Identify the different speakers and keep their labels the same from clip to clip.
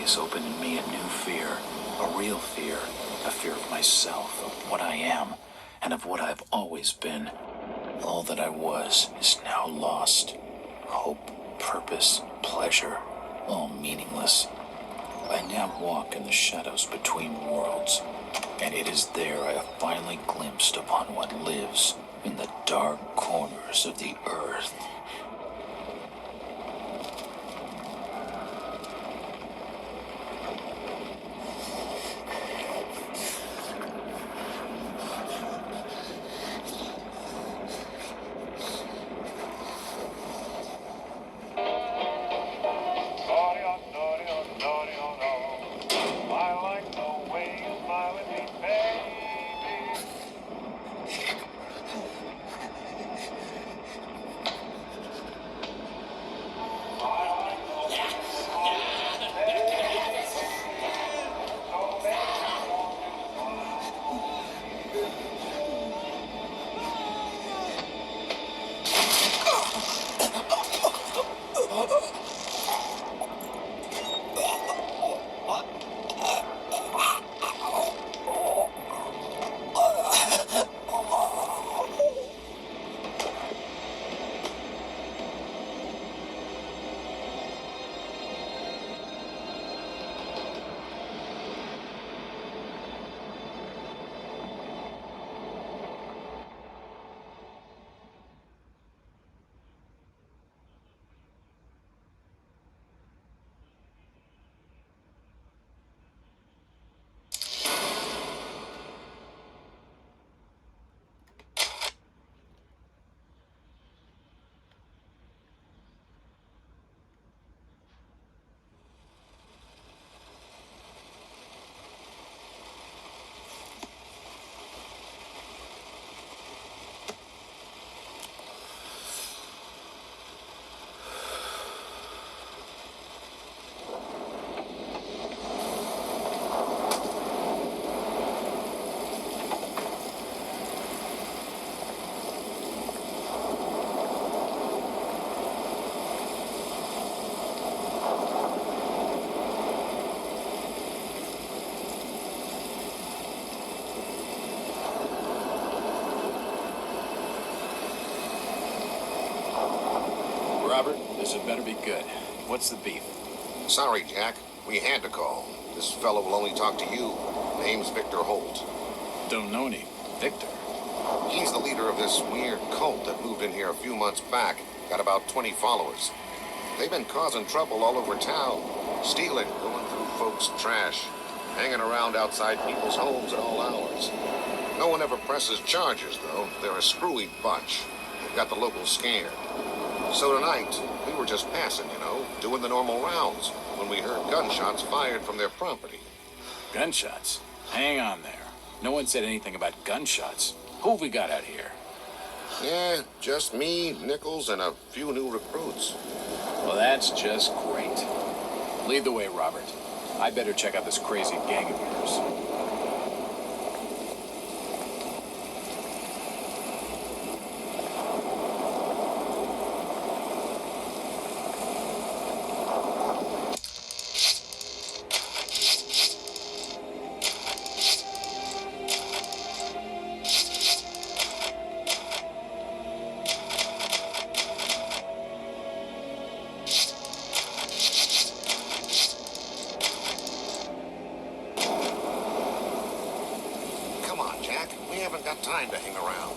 Speaker 1: days opened in me a new fear, a real fear, a fear of myself, of what I am, and of what I've always been. All that I was is now lost. Hope, purpose, pleasure, all meaningless. I now walk in the shadows between worlds, and it is there I have finally glimpsed upon what lives in the dark corners of the earth.
Speaker 2: Robert, this had better be good. What's the beef?
Speaker 3: Sorry, Jack. We had to call. This fellow will only talk to you. Name's Victor Holt.
Speaker 2: Don't know any Victor.
Speaker 3: He's the leader of this weird cult that moved in here a few months back. Got about 20 followers. They've been causing trouble all over town. Stealing, going through folks' trash, hanging around outside people's homes at all hours. No one ever presses charges, though. They're a screwy bunch. They've got the locals scared. So tonight, we were just passing, doing the normal rounds, when we heard gunshots fired from their property.
Speaker 2: Gunshots? Hang on there. No one said anything about gunshots. Who have we got out here?
Speaker 3: Yeah, just me, Nichols, and a few new recruits.
Speaker 2: Well, that's just great. Lead the way, Robert. I better check out this crazy gang of yours.
Speaker 3: Time to hang around.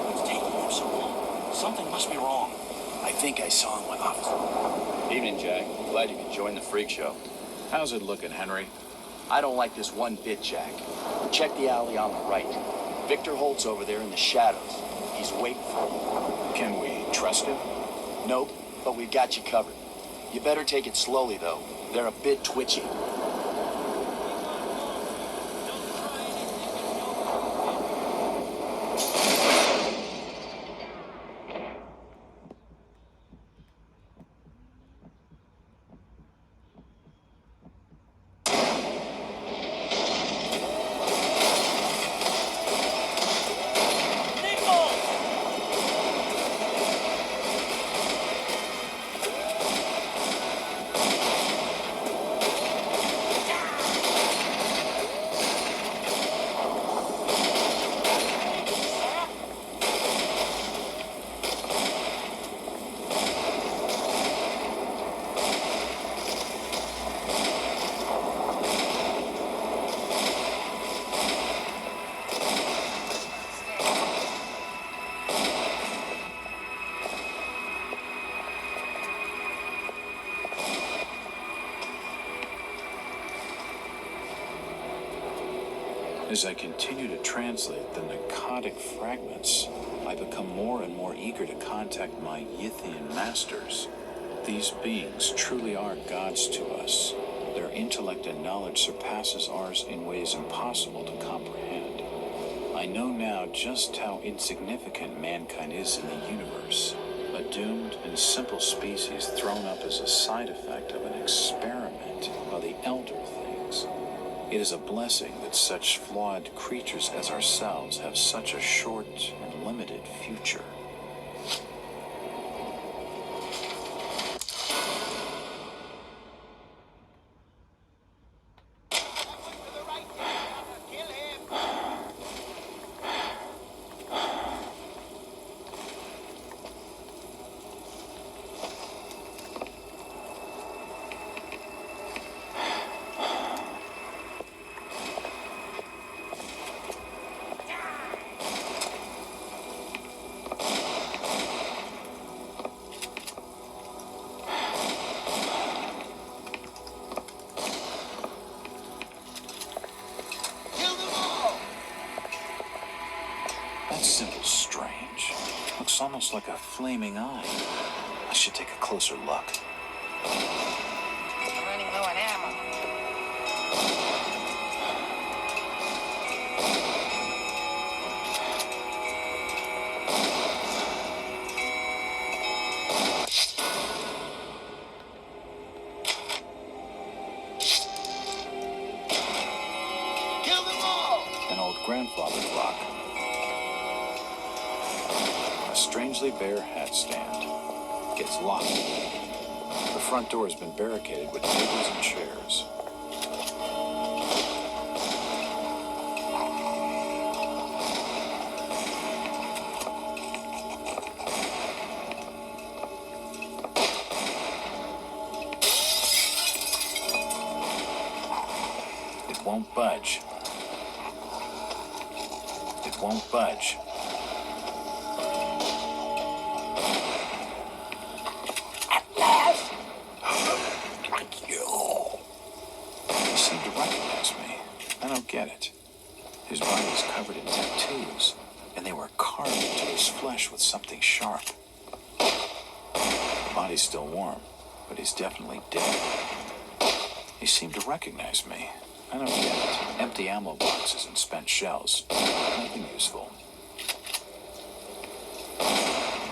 Speaker 1: What's taking him so long? Something must be wrong. I think I saw him with us.
Speaker 4: Evening, Jack. Glad you could join the freak show.
Speaker 2: How's it looking, Henry?
Speaker 4: I don't like this one bit, Jack. Check the alley on the right. Victor Holt's over there in the shadows. He's waiting for you.
Speaker 2: Can we trust him?
Speaker 4: Nope, but we've got you covered. You better take it slowly, though. They're a bit twitchy.
Speaker 1: As I continue to translate the narcotic fragments, I become more and more eager to contact my Yithian masters. These beings truly are gods to us. Their intellect and knowledge surpasses ours in ways impossible to comprehend. I know now just how insignificant mankind is in the universe, a doomed and simple species thrown up as a side effect of an experiment by the elder things. It is a blessing that such flawed creatures as ourselves have such a short and limited future. That symbol's strange. Looks almost like a flaming eye. I should take a closer look.
Speaker 5: I'm running low on ammo.
Speaker 4: Kill them all!
Speaker 1: An old grandfather clock. A strangely bare hat stand. Gets locked. The front door has been barricaded with tables and chairs. It won't budge. It won't budge. He seemed to recognize me. I don't get it. His body is covered in tattoos, and they were carved into his flesh with something sharp. The body's still warm, but he's definitely dead. He seemed to recognize me. I don't get it. Empty ammo boxes and spent shells. Nothing useful.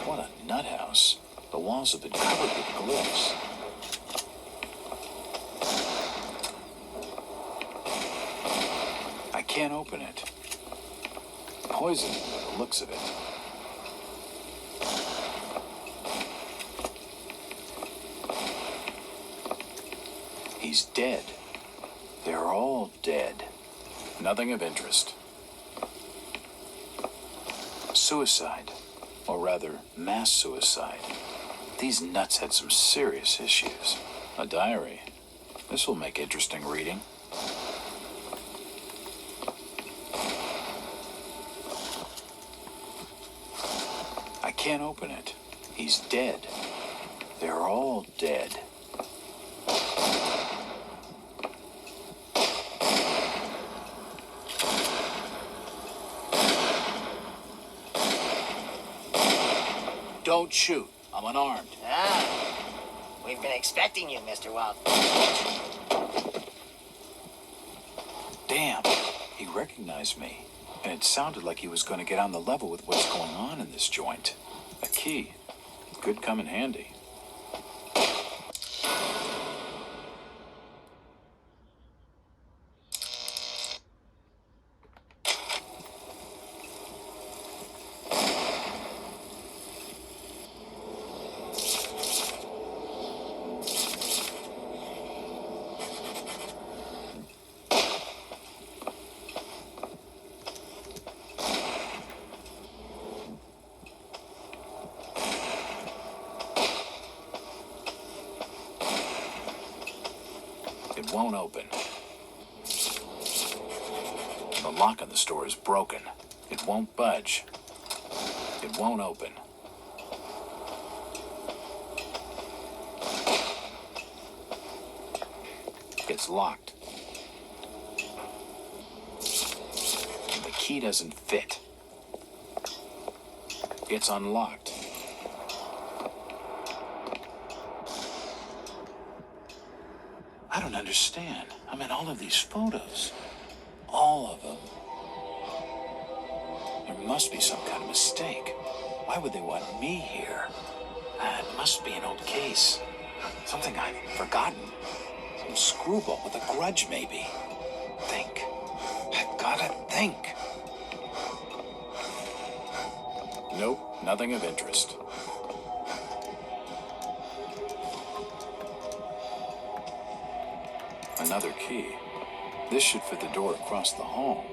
Speaker 1: What a nut house. The walls have been covered with glyphs. I can't open it. Poison by the looks of it. He's dead. They're all dead. Nothing of interest. Suicide. Or rather, mass suicide. These nuts had some serious issues. A diary. This will make interesting reading. I can't open it. He's dead. They're all dead. Don't shoot. I'm unarmed.
Speaker 5: Ah, we've been expecting you, Mr. Walt.
Speaker 1: Damn. He recognized me. And it sounded like he was going to get on the level with what's going on in this joint. A key. Could come in handy. It won't open. The lock on the store is broken. It won't budge. It won't open. It's locked.
Speaker 2: key doesn't fit. It's unlocked.
Speaker 1: I don't understand. I mean, all of these photos. All of them. There must be some kind of mistake. Why would they want me here? It must be an old case. Something I've forgotten. Some screwball with a grudge, maybe. Think. I've gotta think.
Speaker 2: Nope, nothing of interest. Another key. This should fit the door across the hall.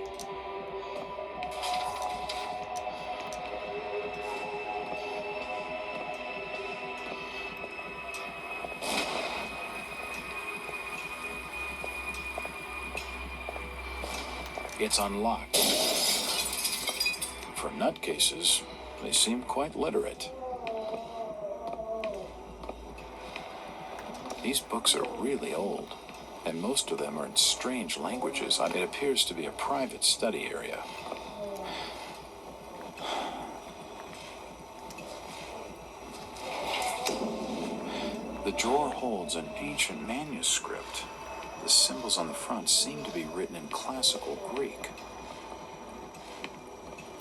Speaker 2: It's unlocked. For nutcases, they seem quite literate. These books are really old, and most of them are in strange languages. It appears to be a private study area. The drawer holds an ancient manuscript. The symbols on the front seem to be written in classical Greek.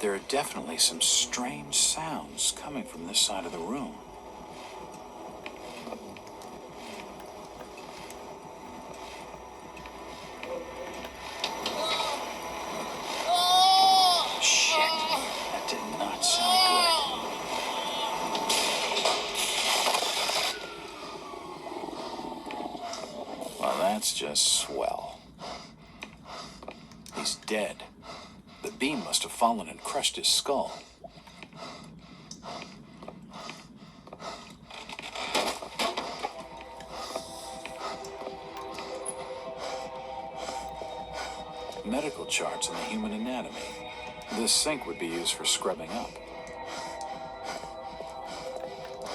Speaker 2: There are definitely some strange sounds coming from this side of the room.
Speaker 1: Shit. That did not sound good.
Speaker 2: Well, that's just swell. He's dead. The beam must have fallen and crushed his skull. Medical charts on the human anatomy. This sink would be used for scrubbing up.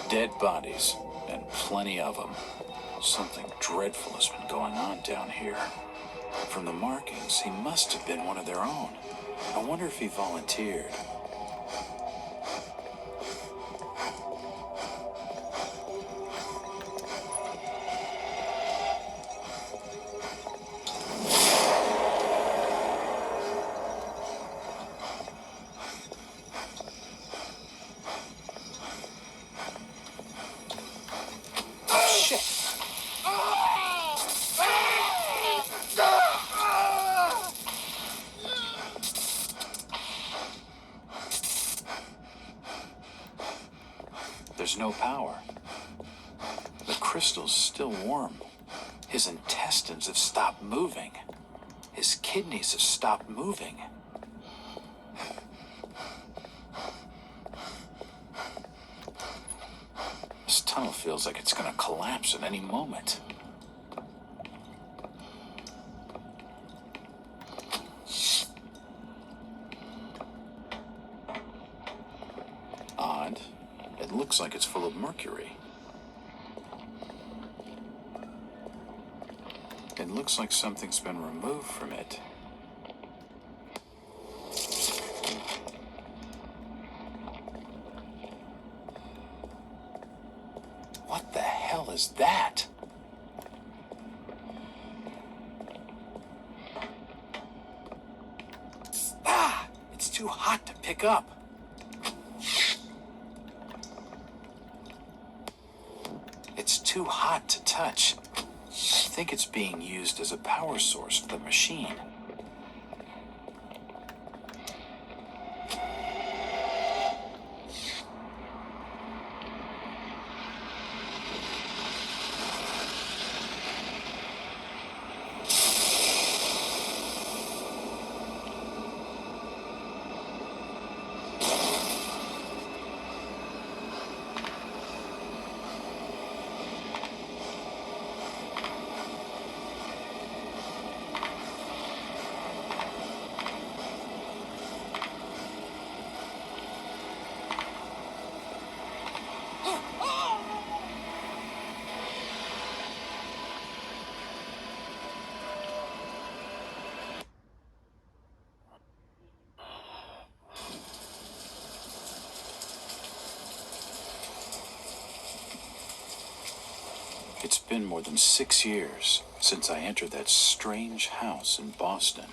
Speaker 2: Dead bodies, and plenty of them. Something dreadful has been going on down here. From the markings, he must have been one of their own. I wonder if he volunteered. There's no power. The crystal's still warm. His intestines have stopped moving. His kidneys have stopped moving. This tunnel feels like it's gonna collapse at any moment. Odd. It looks like it's full of mercury. It looks like something's been removed from it. What the hell is that? Ah! It's too hot to pick up. It's too hot to touch. I think it's being used as a power source for the machine. It's been more than 6 years since I entered that strange house in Boston.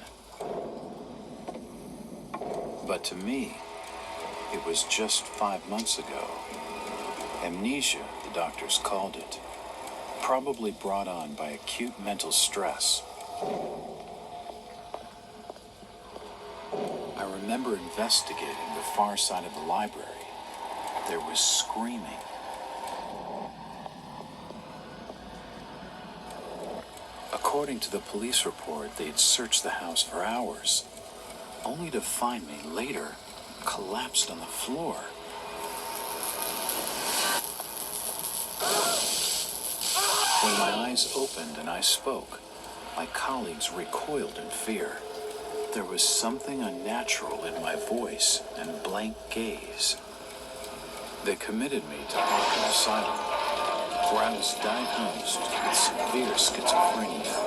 Speaker 2: But to me, it was just 5 months ago. Amnesia, the doctors called it, probably brought on by acute mental stress. I remember investigating the far side of the library. There was screaming. According to the police report, they'd searched the house for hours, only to find me later collapsed on the floor. When my eyes opened and I spoke, my colleagues recoiled in fear. There was something unnatural in my voice and blank gaze. They committed me to Arkham Asylum, where I was diagnosed with severe schizophrenia.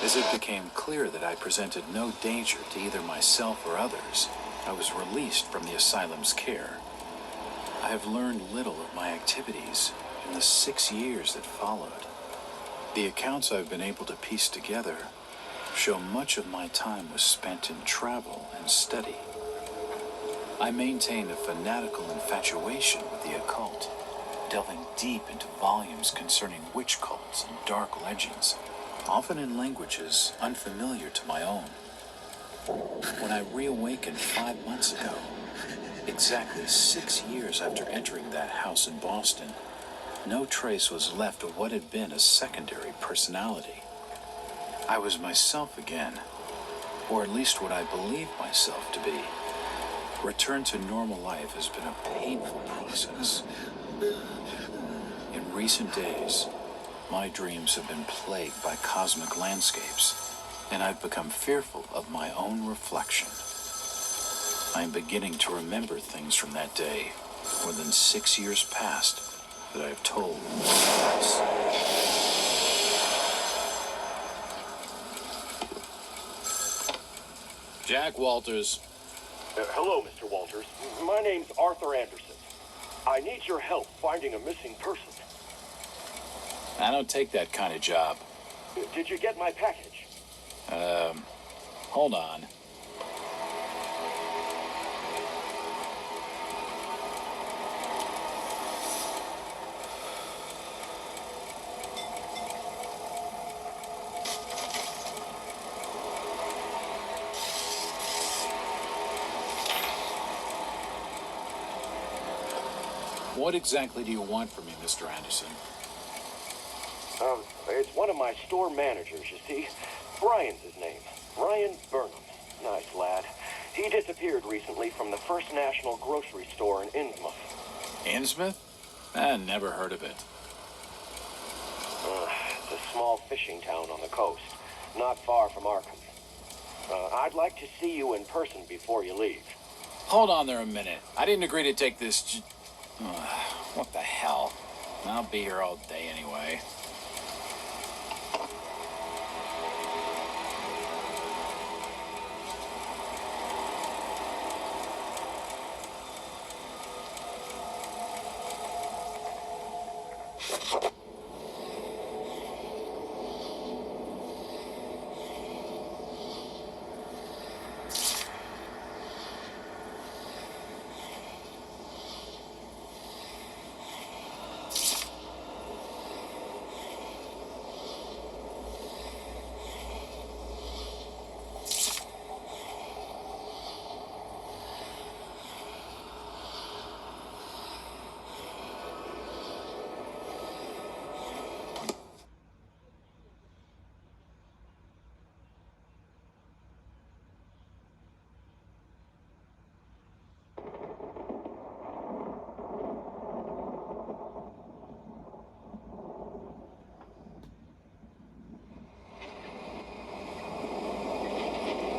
Speaker 2: As it became clear that I presented no danger to either myself or others, I was released from the asylum's care. I have learned little of my activities in the 6 years that followed. The accounts I've been able to piece together show much of my time was spent in travel and study. I maintained a fanatical infatuation with the occult, delving deep into volumes concerning witch cults and dark legends, often in languages unfamiliar to my own. When I reawakened 5 months ago, exactly 6 years after entering that house in Boston, no trace was left of what had been a secondary personality. I was myself again, or at least what I believed myself to be. Return to normal life has been a painful process. In recent days, my dreams have been plagued by cosmic landscapes, and I've become fearful of my own reflection. I am beginning to remember things from that day, more than 6 years past, that I have told no one else. Jack Walters.
Speaker 6: Hello, Mr. Walters. My name's Arthur Anderson. I need your help finding a missing person.
Speaker 2: I don't take that kind of job.
Speaker 6: Did you get my package?
Speaker 2: Hold on. What exactly do you want from me, Mr. Anderson?
Speaker 6: It's one of my store managers, you see. Brian's his name. Brian Burnham. Nice lad. He disappeared recently from the First National grocery store in Innsmouth.
Speaker 2: Innsmouth? I never heard of it.
Speaker 6: It's a small fishing town on the coast, not far from Arkham. I'd like to see you in person before you leave.
Speaker 2: Hold on there a minute. I didn't agree to take this what the hell? I'll be here all day anyway.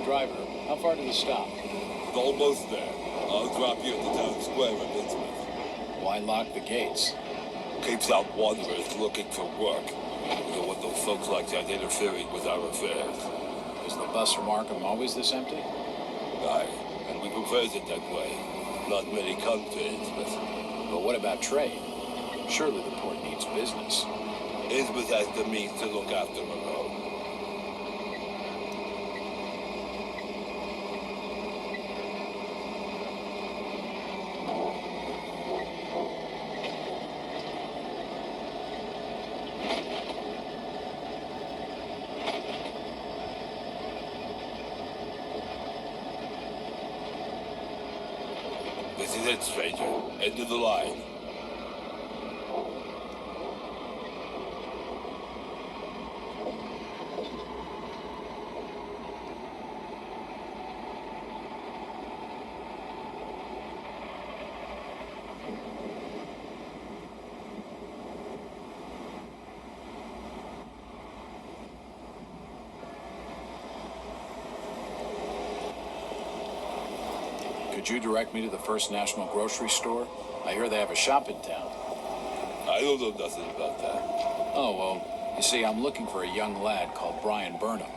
Speaker 2: Driver, how far to the stop?
Speaker 7: Almost there. I'll drop you at the town square of Innsmouth.
Speaker 2: Why lock the gates?
Speaker 7: Keeps out wanderers looking for work. We don't want those folks like that interfering with our affairs.
Speaker 2: Is the bus from Arkham always this empty?
Speaker 7: Aye, and we prefer it that way. Not many come to Innsmouth.
Speaker 2: But what about trade? Surely the port needs business.
Speaker 7: Elizabeth has the means to look after her own. This is it, stranger. End of the line.
Speaker 2: Could you direct me to the First National Grocery Store? I hear they have a shop in town.
Speaker 7: I don't know nothing about that.
Speaker 2: Oh, well, you see, I'm looking for a young lad called Brian Burnham.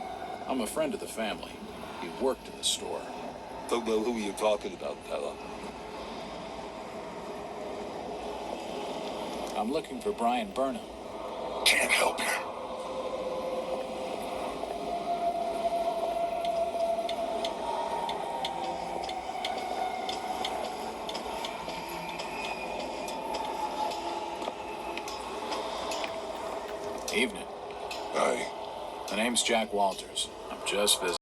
Speaker 2: I'm a friend of the family. He worked in the store.
Speaker 7: Don't know who you're talking about, fella.
Speaker 2: I'm looking for Brian Burnham.
Speaker 3: Can't help you.
Speaker 2: Evening.
Speaker 3: Aye.
Speaker 2: The name's Jack Walters. I'm just visiting.